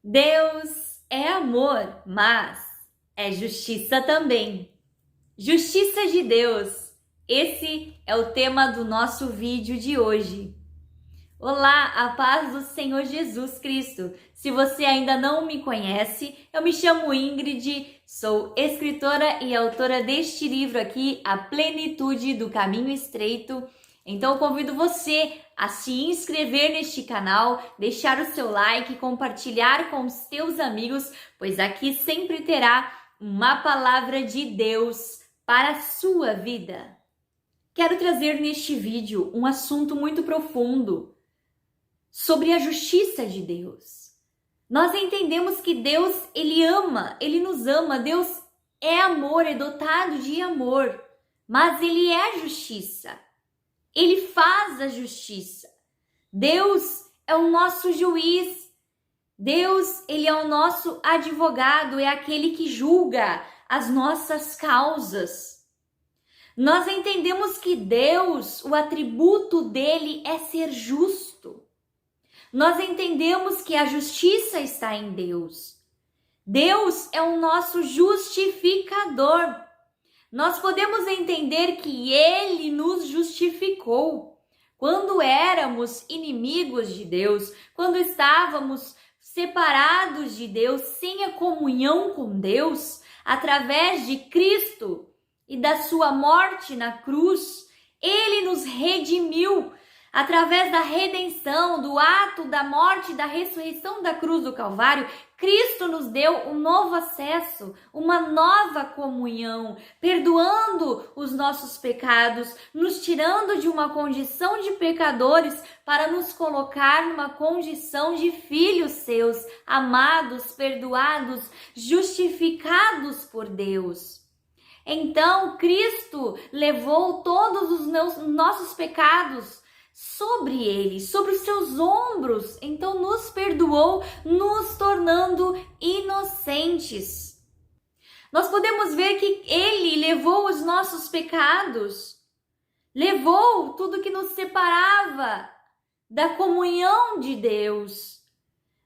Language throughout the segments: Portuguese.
Deus é amor, mas é justiça também. Justiça de Deus. Esse é o tema do nosso vídeo de hoje. Olá, a paz do Senhor Jesus Cristo. Se você ainda não me conhece, eu me chamo Ingrid, sou escritora e autora deste livro aqui, A Plenitude do Caminho Estreito. Então, eu convido você a se inscrever neste canal, deixar o seu like, compartilhar com os seus amigos, pois aqui sempre terá uma palavra de Deus para a sua vida. Quero trazer neste vídeo um assunto muito profundo sobre a justiça de Deus. Nós entendemos que Deus, Ele ama, Ele nos ama, Deus é amor, é dotado de amor, mas Ele é justiça. Ele faz a justiça. Deus é o nosso juiz. Deus, Ele é o nosso advogado, é aquele que julga as nossas causas. Nós entendemos que Deus, o atributo dele é ser justo. Nós entendemos que a justiça está em Deus. Deus é o nosso justificador. Nós podemos entender que Ele nos justificou. Quando éramos inimigos de Deus, quando estávamos separados de Deus, sem a comunhão com Deus, através de Cristo e da sua morte na cruz, Ele nos redimiu. Através da redenção, do ato da morte, da ressurreição da cruz do Calvário, Cristo nos deu um novo acesso, uma nova comunhão, perdoando os nossos pecados, nos tirando de uma condição de pecadores para nos colocar numa condição de filhos seus, amados, perdoados, justificados por Deus. Então, Cristo levou todos os nossos pecados sobre ele, sobre os seus ombros, então nos perdoou, nos tornando inocentes. Nós podemos ver que ele levou os nossos pecados, levou tudo que nos separava da comunhão de Deus,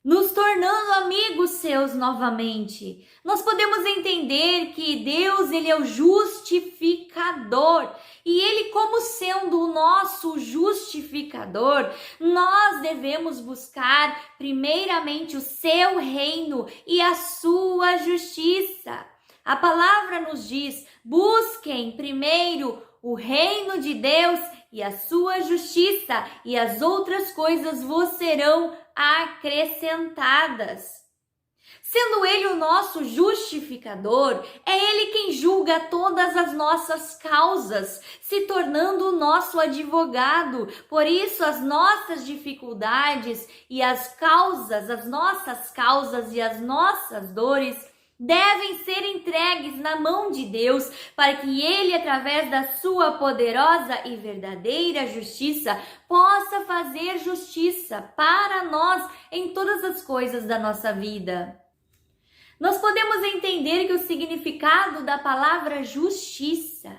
nos tornando amigos seus novamente. Nós podemos entender que Deus, Ele é o justificador. E Ele, como sendo o nosso justificador, nós devemos buscar primeiramente o seu reino e a sua justiça. A palavra nos diz: busquem primeiro o reino de Deus e a sua justiça, e as outras coisas vos serão acrescentadas. Sendo Ele o nosso justificador, é Ele quem julga todas as nossas causas, se tornando o nosso advogado. Por isso, as nossas dificuldades e as nossas causas e as nossas dores devem ser entregues na mão de Deus, para que Ele, através da sua poderosa e verdadeira justiça, possa fazer justiça para nós em todas as coisas da nossa vida. Nós podemos entender que o significado da palavra justiça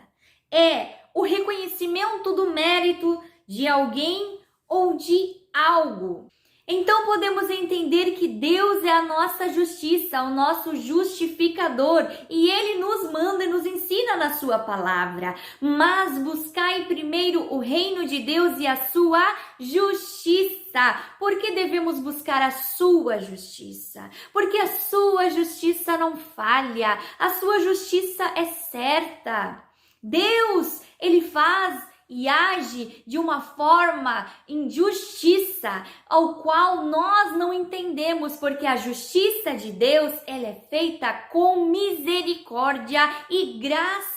é o reconhecimento do mérito de alguém ou de algo. Então podemos entender que Deus é a nossa justiça, o nosso justificador, e Ele nos manda e nos ensina na sua palavra. Mas buscai primeiro o reino de Deus e a sua justiça. Por que devemos buscar a sua justiça? Porque a sua justiça não falha, a sua justiça é certa. Deus, Ele faz e age de uma forma em justiça, ao qual nós não entendemos, porque a justiça de Deus, ela é feita com misericórdia e graça.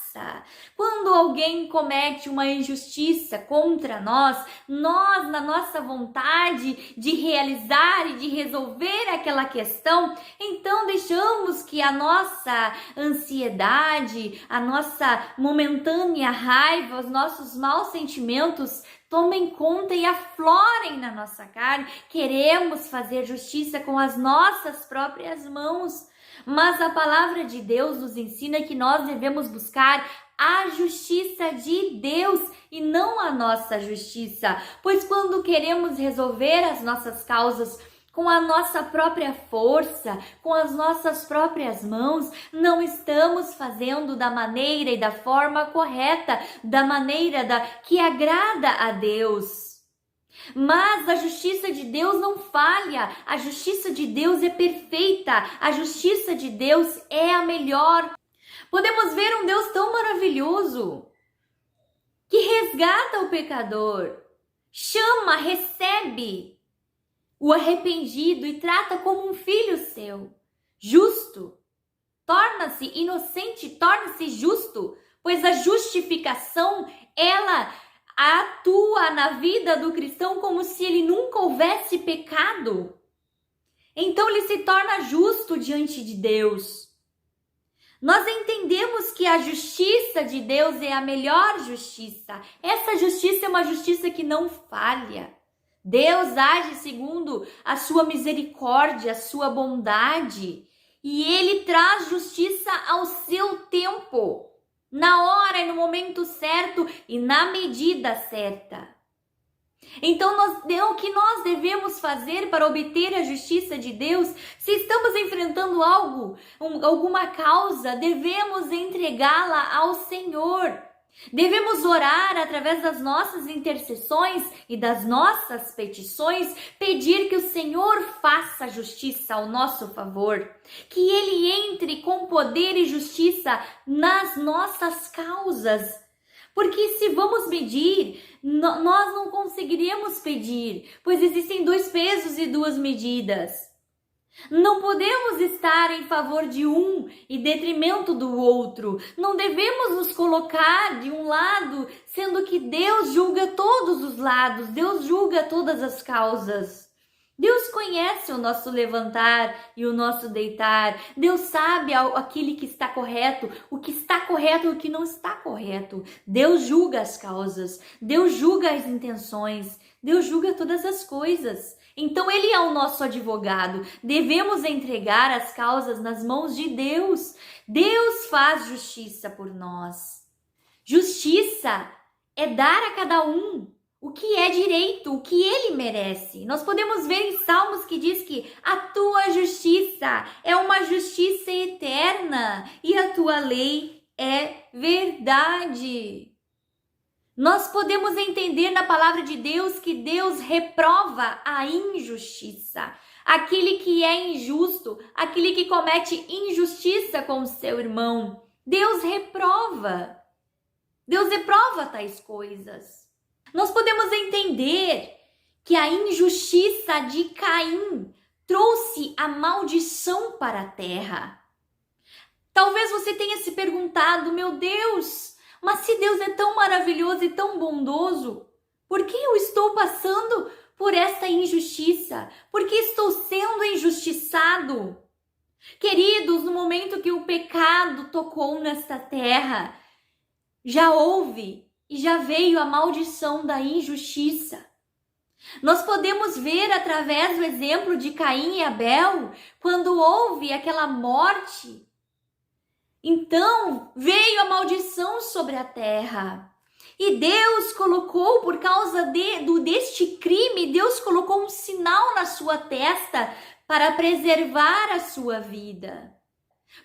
Quando alguém comete uma injustiça contra nós, na nossa vontade de realizar e de resolver aquela questão, então deixamos que a nossa ansiedade, a nossa momentânea raiva, os nossos maus sentimentos tomem conta e aflorem na nossa carne. Queremos fazer justiça com as nossas próprias mãos. Mas a palavra de Deus nos ensina que nós devemos buscar a justiça de Deus e não a nossa justiça. Pois quando queremos resolver as nossas causas com a nossa própria força, com as nossas próprias mãos, não estamos fazendo da maneira e da forma correta, da maneira que agrada a Deus. Mas a justiça de Deus não falha, a justiça de Deus é perfeita, a justiça de Deus é a melhor. Podemos ver um Deus tão maravilhoso, que resgata o pecador, chama, recebe o arrependido e trata como um filho seu, justo. Torna-se inocente, torna-se justo, pois a justificação, ela atua na vida do cristão como se ele nunca houvesse pecado. Então ele se torna justo diante de Deus. Nós entendemos que a justiça de Deus é a melhor justiça. Essa justiça é uma justiça que não falha. Deus age segundo a sua misericórdia, a sua bondade. E Ele traz justiça ao seu tempo, na hora e no momento certo e na medida certa. Então, o que nós devemos fazer para obter a justiça de Deus? Se estamos enfrentando alguma causa, devemos entregá-la ao Senhor. Devemos orar através das nossas intercessões e das nossas petições, pedir que o Senhor faça justiça ao nosso favor, que Ele entre com poder e justiça nas nossas causas. Porque se vamos medir, nós não conseguiríamos pedir, pois existem 2 pesos e 2 medidas. Não podemos estar em favor de um e detrimento do outro. Não devemos nos colocar de um lado, sendo que Deus julga todos os lados, Deus julga todas as causas. Deus conhece o nosso levantar e o nosso deitar. Deus sabe aquilo que está correto e o que não está correto. Deus julga as causas, Deus julga as intenções, Deus julga todas as coisas. Então Ele é o nosso advogado. Devemos entregar as causas nas mãos de Deus. Deus faz justiça por nós. Justiça é dar a cada um o que é direito, o que ele merece. Nós podemos ver em Salmos que diz que a tua justiça é uma justiça eterna e a tua lei é verdade. Nós podemos entender na palavra de Deus que Deus reprova a injustiça. Aquele que é injusto, aquele que comete injustiça com o seu irmão, Deus reprova. Deus reprova tais coisas. Nós podemos entender que a injustiça de Caim trouxe a maldição para a terra. Talvez você tenha se perguntado, meu Deus, mas se Deus é tão maravilhoso e tão bondoso, por que eu estou passando por esta injustiça? Por que estou sendo injustiçado? Queridos, no momento que o pecado tocou nesta terra, já houve e já veio a maldição da injustiça. Nós podemos ver através do exemplo de Caim e Abel, quando houve aquela morte, então veio a maldição sobre a terra. E Deus colocou, por causa deste crime, Deus colocou um sinal na sua testa para preservar a sua vida.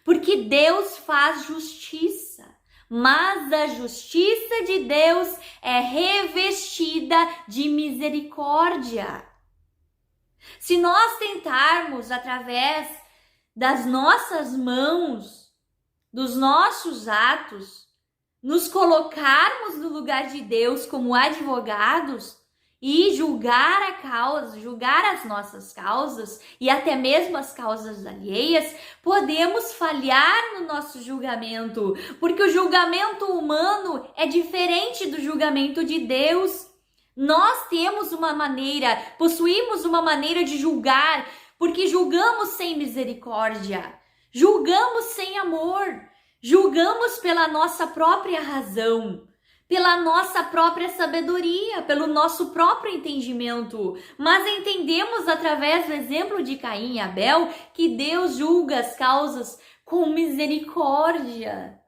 Porque Deus faz justiça. Mas a justiça de Deus é revestida de misericórdia. Se nós tentarmos, através das nossas mãos, dos nossos atos, nos colocarmos no lugar de Deus como advogados e julgar as nossas causas e até mesmo as causas alheias, podemos falhar no nosso julgamento, porque o julgamento humano é diferente do julgamento de Deus. Nós possuímos uma maneira de julgar, porque julgamos sem misericórdia, julgamos sem amor, julgamos pela nossa própria razão, pela nossa própria sabedoria, pelo nosso próprio entendimento. Mas entendemos através do exemplo de Caim e Abel que Deus julga as causas com misericórdia.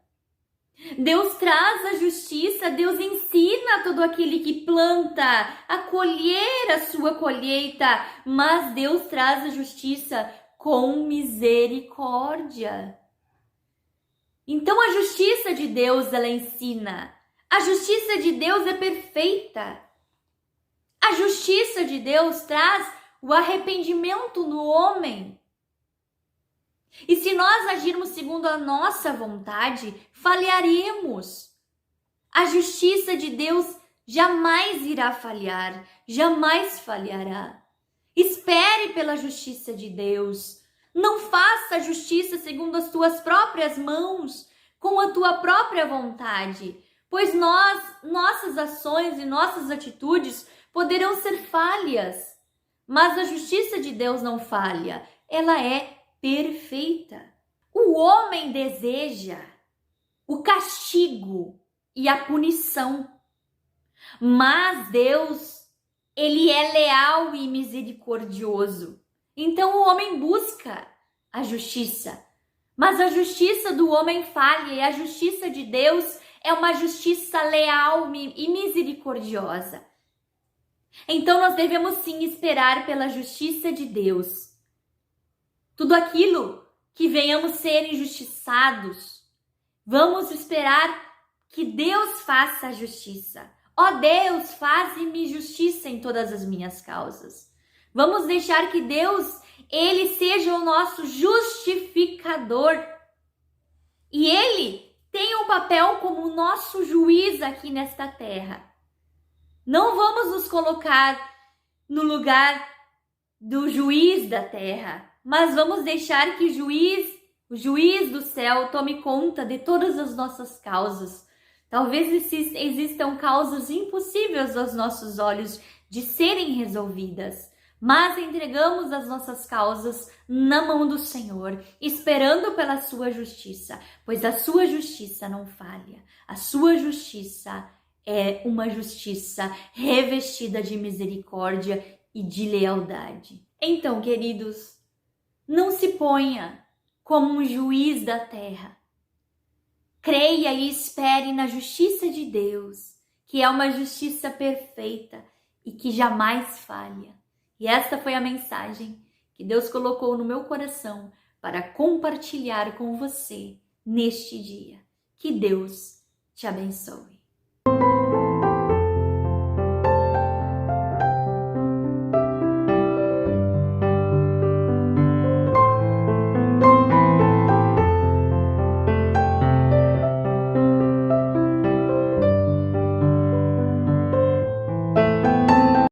Deus traz a justiça, Deus ensina todo aquele que planta a colher a sua colheita, mas Deus traz a justiça com misericórdia. Então a justiça de Deus, ela ensina. A justiça de Deus é perfeita. A justiça de Deus traz o arrependimento no homem. E se nós agirmos segundo a nossa vontade, falharemos. A justiça de Deus jamais irá falhar, jamais falhará. Espere pela justiça de Deus. Não faça a justiça segundo as tuas próprias mãos, com a tua própria vontade, pois nossas ações e nossas atitudes poderão ser falhas. Mas a justiça de Deus não falha, ela é perfeita. O homem deseja o castigo e a punição, mas Deus, ele é leal e misericordioso. Então o homem busca a justiça, mas a justiça do homem falha e a justiça de Deus é uma justiça leal e misericordiosa. Então nós devemos sim esperar pela justiça de Deus. Tudo aquilo que venhamos ser injustiçados, vamos esperar que Deus faça a justiça. Ó Deus, faze-me justiça em todas as minhas causas. Vamos deixar que Deus, ele seja o nosso justificador. E ele tem um papel como nosso juiz aqui nesta terra. Não vamos nos colocar no lugar do juiz da terra, mas vamos deixar que o juiz do céu tome conta de todas as nossas causas. Talvez existam causas impossíveis aos nossos olhos de serem resolvidas, mas entregamos as nossas causas na mão do Senhor, esperando pela sua justiça, pois a sua justiça não falha. A sua justiça é uma justiça revestida de misericórdia e de lealdade. Então, queridos, não se ponha como um juiz da terra. Creia e espere na justiça de Deus, que é uma justiça perfeita e que jamais falha. E esta foi a mensagem que Deus colocou no meu coração para compartilhar com você neste dia. Que Deus te abençoe.